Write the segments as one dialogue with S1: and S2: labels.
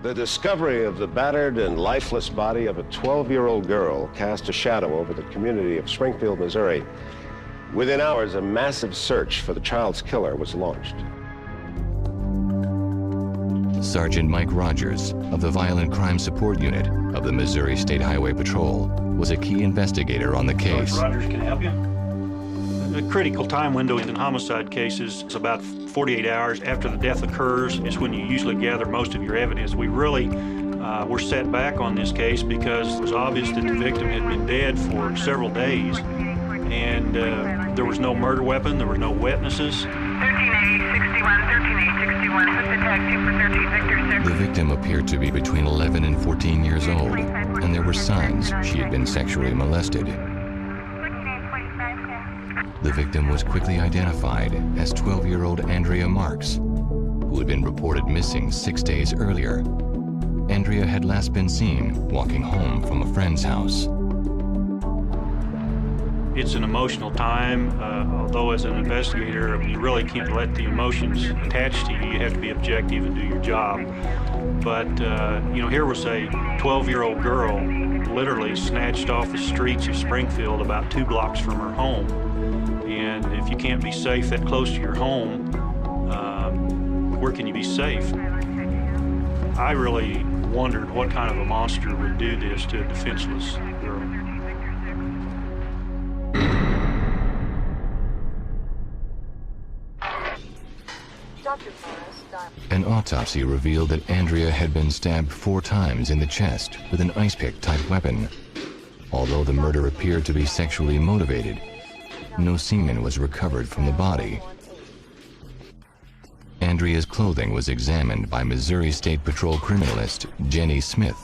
S1: The discovery of the battered and lifeless body of a 12-year-old girl cast a shadow over the community of Springfield, Missouri. Within hours, a massive search for the child's killer was launched.
S2: Sergeant Mike Rogers of the Violent Crime Support Unit of the Missouri State Highway Patrol was a key investigator on the case.
S3: Rogers, can I help you? The critical time window in homicide cases is about 48 hours after the death occurs. Is when you usually gather most of your evidence. We really were set back on this case because it was obvious that the victim had been dead for several days, and there was no murder weapon, there were no witnesses.
S4: 13A61, 13A61, who's detective for 13 Victor 6.
S2: The victim appeared to be between 11 and 14 years old, and there were signs she had been sexually molested. The victim was quickly identified as 12-year-old Andrea Marks, who had been reported missing 6 days earlier. Andrea had last been seen walking home from a friend's house.
S3: It's an emotional time, although as an investigator, you really can't let the emotions attach to you. You have to be objective and do your job. But, you know, here was a 12-year-old girl literally snatched off the streets of Springfield about 2 blocks from her home. And if you can't be safe that close to your home, where can you be safe? I really wondered what kind of a monster would do this to a defenseless girl.
S2: An autopsy revealed that Andrea had been stabbed 4 times in the chest with an ice pick type weapon. Although the murder appeared to be sexually motivated, no semen was recovered from the body. Andrea's clothing was examined by Missouri State Patrol criminalist Jenny Smith.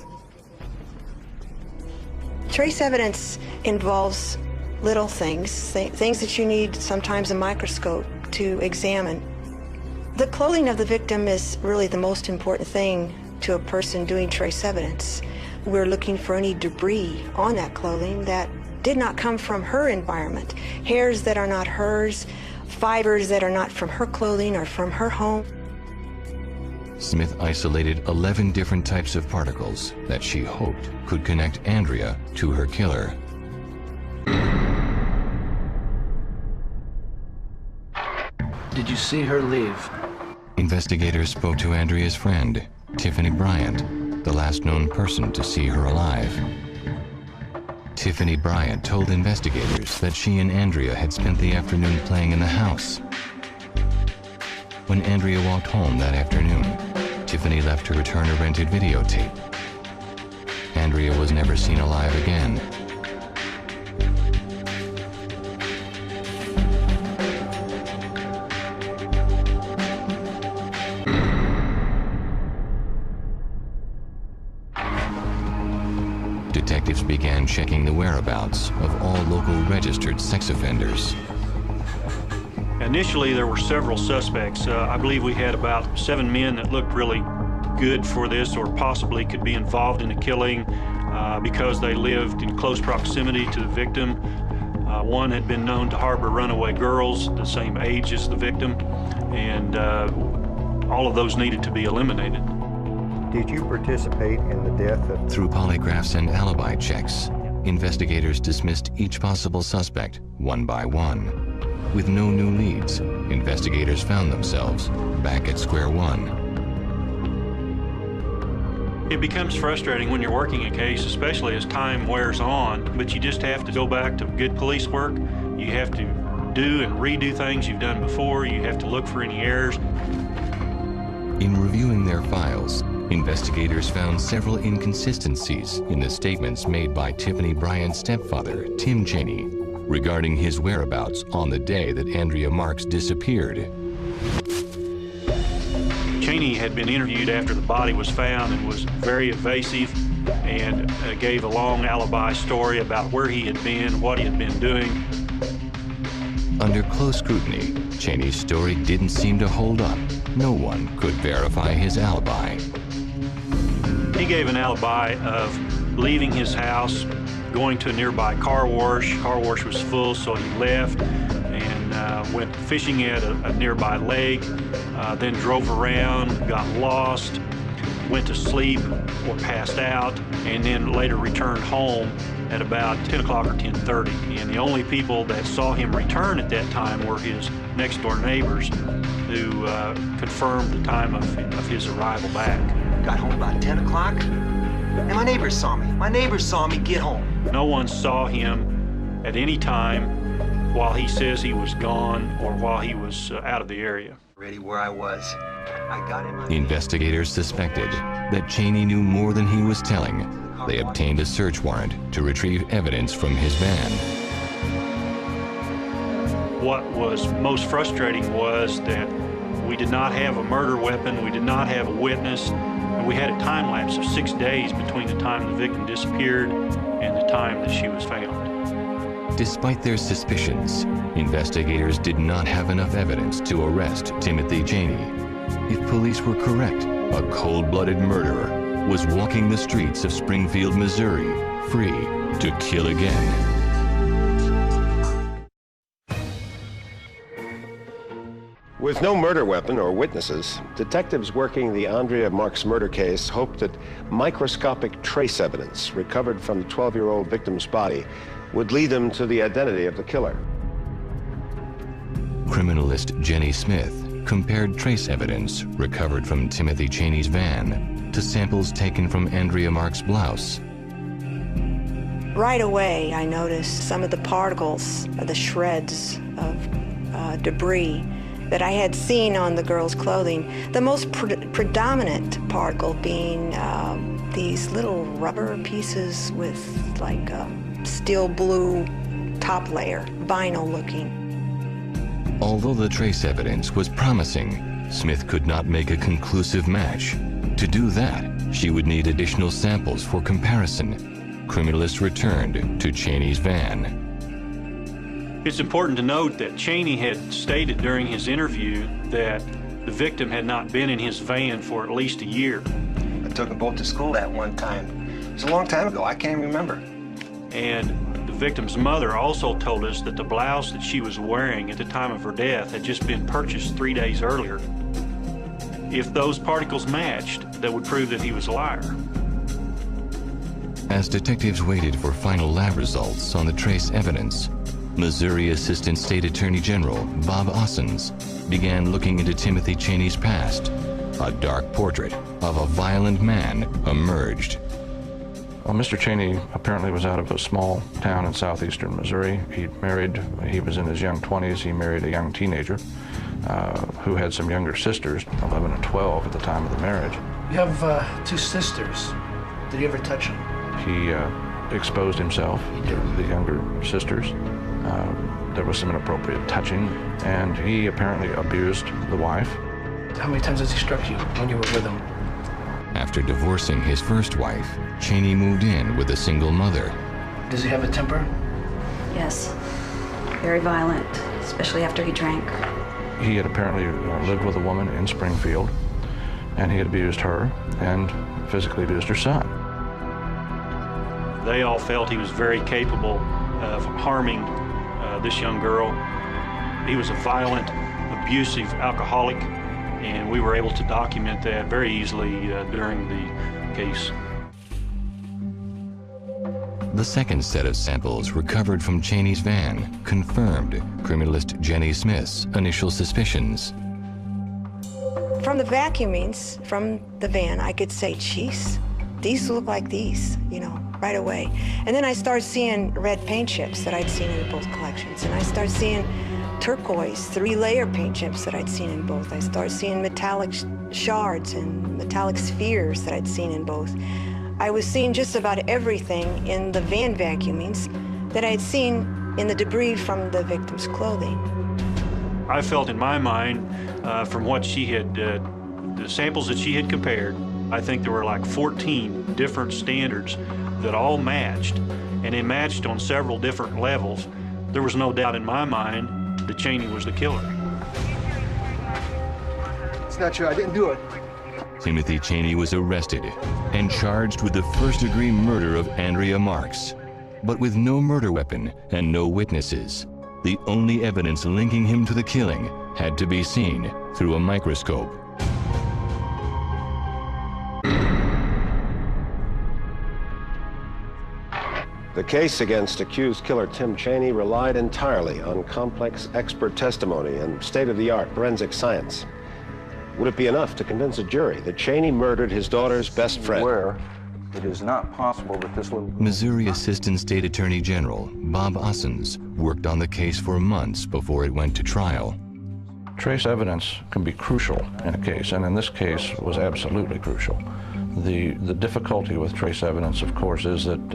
S5: Trace evidence involves little things that you need sometimes a microscope to examine. The clothing of the victim is really the most important thing to a person doing trace evidence. We're looking for any debris on that clothing that did not come from her environment. Hairs that are not hers, fibers that are not from her clothing or from her home.
S2: Smith isolated 11 different types of particles that she hoped could connect Andrea to her killer.
S6: Did you see her leave?
S2: Investigators spoke to Andrea's friend, Tiffany Bryant, the last known person to see her alive. Tiffany Bryant told investigators that she and Andrea had spent the afternoon playing in the house. When Andrea walked home that afternoon, Tiffany left to return a rented videotape. Andrea was never seen alive again. Detectives began checking the whereabouts of all local registered sex offenders.
S3: Initially, there were several suspects. I believe we had about 7 men that looked really good for this or possibly could be involved in the killing because they lived in close proximity to the victim. One had been known to harbor runaway girls the same age as the victim, and all of those needed to be eliminated.
S7: Did you participate in the death of...
S2: Through polygraphs and alibi checks, investigators dismissed each possible suspect one by one. With no new leads, investigators found themselves back at square one.
S3: It becomes frustrating when you're working a case, especially as time wears on, but you just have to go back to good police work. You have to do and redo things you've done before. You have to look for any errors.
S2: In reviewing their files, investigators found several inconsistencies in the statements made by Tiffany Bryant's stepfather, Tim Chaney, regarding his whereabouts on the day that Andrea Marks disappeared.
S3: Chaney had been interviewed after the body was found and was very evasive and gave a long alibi story about where he had been, what he had been doing.
S2: Under close scrutiny, Chaney's story didn't seem to hold up. No one could verify his alibi.
S3: He gave an alibi of leaving his house, going to a nearby car wash. Car wash was full, so he left and went fishing at a nearby lake, then drove around, got lost, went to sleep or passed out, and then later returned home at about 10 o'clock or 10:30. And the only people that saw him return at that time were his next-door neighbors, who confirmed the time of his arrival back.
S8: Got home about 10 o'clock, and my neighbors saw me. My neighbors saw me get home.
S3: No one saw him at any time while he says he was gone or while he was out of the area.
S8: Ready where I was. I got him.
S2: Investigators suspected that Chaney knew more than he was telling. They obtained a search warrant to retrieve evidence from his van.
S3: What was most frustrating was that we did not have a murder weapon, we did not have a witness, and we had a time lapse of 6 days between the time the victim disappeared and the time that she was found.
S2: Despite their suspicions, investigators did not have enough evidence to arrest Timothy Chaney. If police were correct, a cold-blooded murderer was walking the streets of Springfield, Missouri, free to kill again.
S1: With no murder weapon or witnesses, detectives working the Andrea Marks murder case hoped that microscopic trace evidence recovered from the 12-year-old victim's body would lead them to the identity of the killer.
S2: Criminalist Jenny Smith compared trace evidence recovered from Timothy Chaney's van to samples taken from Andrea Marks' blouse.
S5: Right away, I noticed some of the particles, the shreds of debris that I had seen on the girl's clothing. The most predominant particle being these little rubber pieces with like a steel blue top layer, vinyl looking.
S2: Although the trace evidence was promising, Smith could not make a conclusive match. To do that, she would need additional samples for comparison. Criminalists returned to Chaney's van.
S3: It's important to note that Chaney had stated during his interview that the victim had not been in his van for at least a year.
S8: I took them both to school that one time. It was a long time ago. I can't remember.
S3: And the victim's mother also told us that the blouse that she was wearing at the time of her death had just been purchased 3 days earlier. If those particles matched, that would prove that he was a liar.
S2: As detectives waited for final lab results on the trace evidence, Missouri Assistant State Attorney General Bob Ossens began looking into Timothy Chaney's past. A dark portrait of a violent man emerged.
S9: Well, Mr. Chaney apparently was out of a small town in southeastern Missouri. He was in his young 20s. He married a young teenager who had some younger sisters, 11 and 12 at the time of the marriage.
S6: You have 2 sisters. Did you ever touch them?
S9: He exposed himself to the younger sisters. There was some inappropriate touching, and he apparently abused the wife.
S6: How many times has he struck you when you were with him?
S2: After divorcing his first wife, Chaney moved in with a single mother.
S6: Does he have a temper?
S10: Yes, very violent, especially after he drank.
S9: He had apparently lived with a woman in Springfield, and he had abused her and physically abused her son.
S3: They all felt he was very capable of harming this young girl. He was a violent, abusive alcoholic, and we were able to document that very easily during the case.
S2: The second set of samples recovered from Chaney's van confirmed criminalist Jenny Smith's initial suspicions.
S5: From the vacuumings from the van, I could say, geez, these look like these, you know, right away. And then I started seeing red paint chips that I'd seen in both collections. And I started seeing turquoise 3-layer paint chips that I'd seen in both. I started seeing metallic shards and metallic spheres that I'd seen in both. I was seeing just about everything in the van vacuumings that I'd seen in the debris from the victim's clothing.
S3: I felt in my mind, from what she had, the samples that she had compared, I think there were like 14 different standards that all matched, and they matched on several different levels. There was no doubt in my mind that Chaney was the killer.
S8: It's not true. I didn't do it.
S2: Timothy Chaney was arrested and charged with the first-degree murder of Andrea Marks. But with no murder weapon and no witnesses, the only evidence linking him to the killing had to be seen through a microscope.
S1: The case against accused killer Tim Chaney relied entirely on complex expert testimony and state-of-the-art forensic science. Would it be enough to convince a jury that Chaney murdered his daughter's best friend?
S11: Where it is not possible that this little...
S2: Missouri Assistant State Attorney General Bob Ussens worked on the case for months before it went to trial.
S9: Trace evidence can be crucial in a case, and in this case was absolutely crucial. The difficulty with trace evidence, of course, is that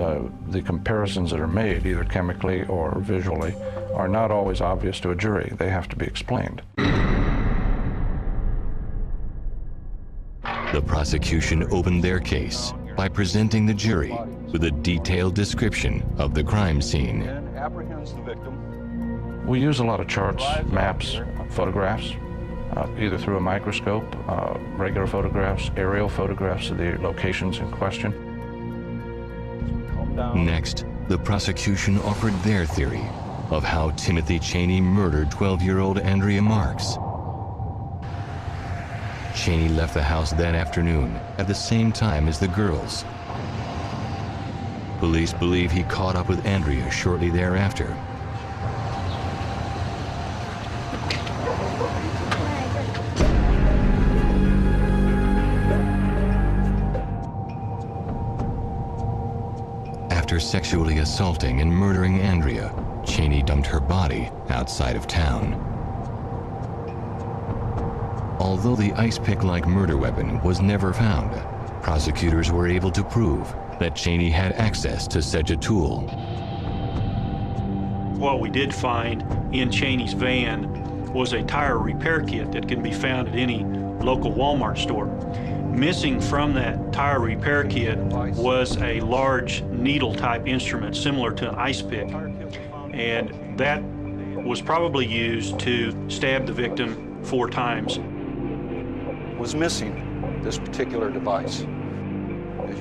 S9: the comparisons that are made, either chemically or visually, are not always obvious to a jury. They have to be explained.
S2: The prosecution opened their case by presenting the jury with a detailed description of the crime scene.
S11: Apprehends the victim.
S9: We use a lot of charts, maps, photographs, either through a microscope, regular photographs, aerial photographs of the locations in question.
S2: Next, the prosecution offered their theory of how Timothy Chaney murdered 12-year-old Andrea Marks. Chaney left the house that afternoon at the same time as the girls. Police believe he caught up with Andrea shortly thereafter. After sexually assaulting and murdering Andrea, Chaney dumped her body outside of town. Although the ice pick-like murder weapon was never found, prosecutors were able to prove that Chaney had access to such a tool.
S3: What we did find in Chaney's van was a tire repair kit that can be found at any local Walmart store. Missing from that tire repair kit was a large needle-type instrument similar to an ice pick, and that was probably used to stab the victim 4 times.
S11: Was missing this particular device.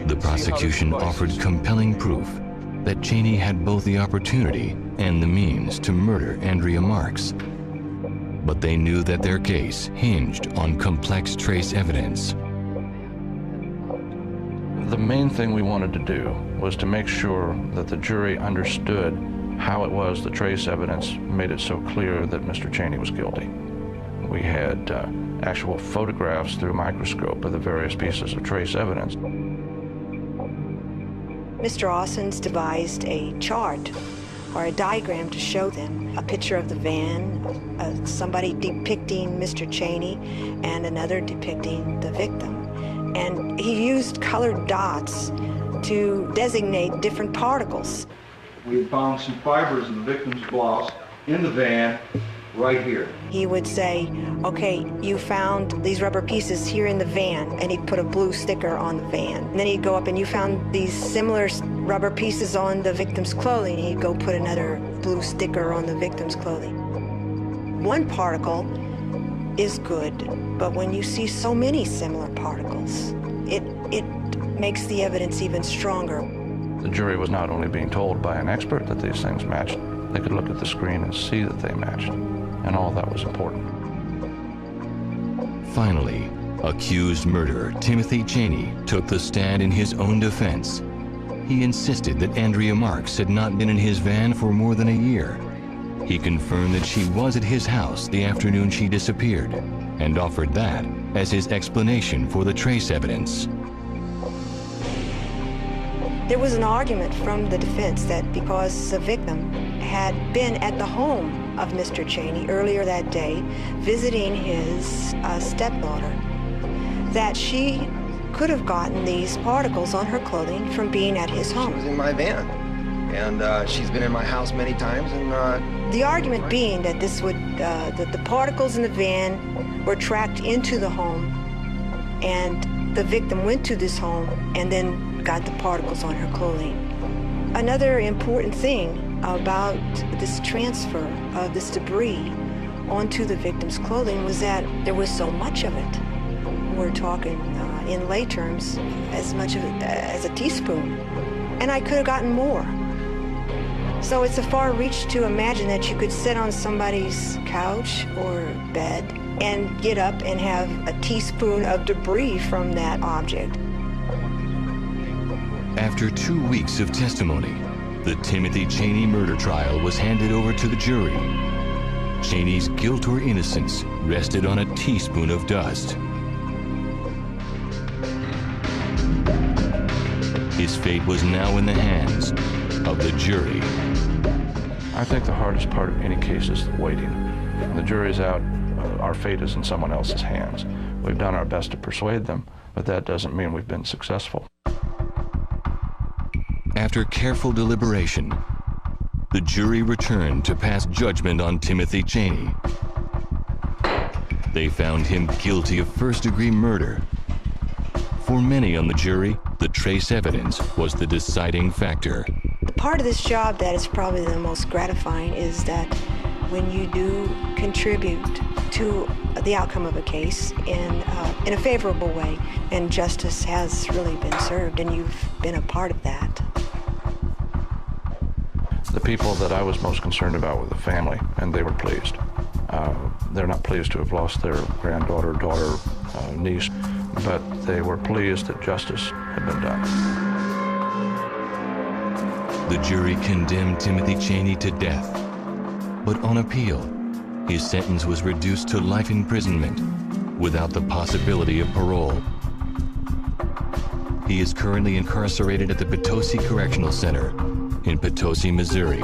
S2: The prosecution offered compelling proof that Chaney had both the opportunity and the means to murder Andrea Marks. But they knew that their case hinged on complex trace evidence.
S9: The main thing we wanted to do was to make sure that the jury understood how it was the trace evidence made it so clear that Mr. Chaney was guilty. We had actual photographs through a microscope of the various pieces of trace evidence.
S5: Mr. Ussens devised a chart or a diagram to show them a picture of the van, somebody depicting Mr. Chaney, and another depicting the victim. And he used colored dots to designate different particles.
S11: We found some fibers in the victim's blouse in the van right here.
S5: He would say, okay, you found these rubber pieces here in the van, and he'd put a blue sticker on the van. And then he'd go up and you found these similar rubber pieces on the victim's clothing. He'd go put another blue sticker on the victim's clothing. One particle is good, but when you see so many similar particles, it makes the evidence even stronger.
S9: The jury was not only being told by an expert that these things matched, they could look at the screen and see that they matched, and all that was important.
S2: Finally, accused murderer Timothy Chaney took the stand in his own defense. He insisted that Andrea Marks had not been in his van for more than a year. He confirmed that she was at his house the afternoon she disappeared, and offered that as his explanation for the trace evidence.
S5: There was an argument from the defense that because the victim had been at the home of Mr. Chaney earlier that day, visiting his stepdaughter, that she could have gotten these particles on her clothing from being at his home.
S8: She was in my van, and she's been in my house many times, and
S5: the argument being that this would, that the particles in the van were tracked into the home, and the victim went to this home and then got the particles on her clothing. Another important thing about this transfer of this debris onto the victim's clothing was that there was so much of it. We're talking, in lay terms, as much of it as a teaspoon. And I could have gotten more. So it's a far reach to imagine that you could sit on somebody's couch or bed and get up and have a teaspoon of debris from that object.
S2: After 2 weeks of testimony, The Timothy Chaney murder trial was handed over to the jury. Chaney's guilt or innocence rested on a teaspoon of dust. His fate was now in the hands of the jury.
S9: I think the hardest part of any case is the waiting. When the jury's out, our fate is in someone else's hands. We've done our best to persuade them, but that doesn't mean we've been successful.
S2: After careful deliberation, the jury returned to pass judgment on Timothy Chaney. They found him guilty of first-degree murder. For many on the jury, the trace evidence was the deciding factor.
S5: The part of this job that is probably the most gratifying is that when you do contribute to the outcome of a case in a favorable way, and justice has really been served, and you've been a part of that.
S9: The people that I was most concerned about were the family, and they were pleased. They're not pleased to have lost their granddaughter, daughter, niece, but they were pleased that justice had been done.
S2: The jury condemned Timothy Chaney to death, but on appeal, his sentence was reduced to life imprisonment without the possibility of parole. He is currently incarcerated at the Potosi Correctional Center in Potosi, Missouri.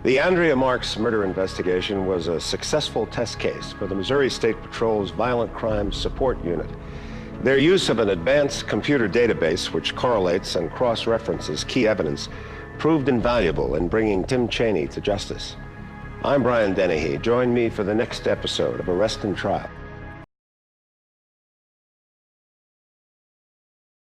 S1: The Andrea Marks murder investigation was a successful test case for the Missouri State Patrol's Violent Crimes Support Unit. Their use of an advanced computer database which correlates and cross-references key evidence proved invaluable in bringing Tim Chaney to justice. I'm Brian Dennehy. Join me for the next episode of Arrest and Trial.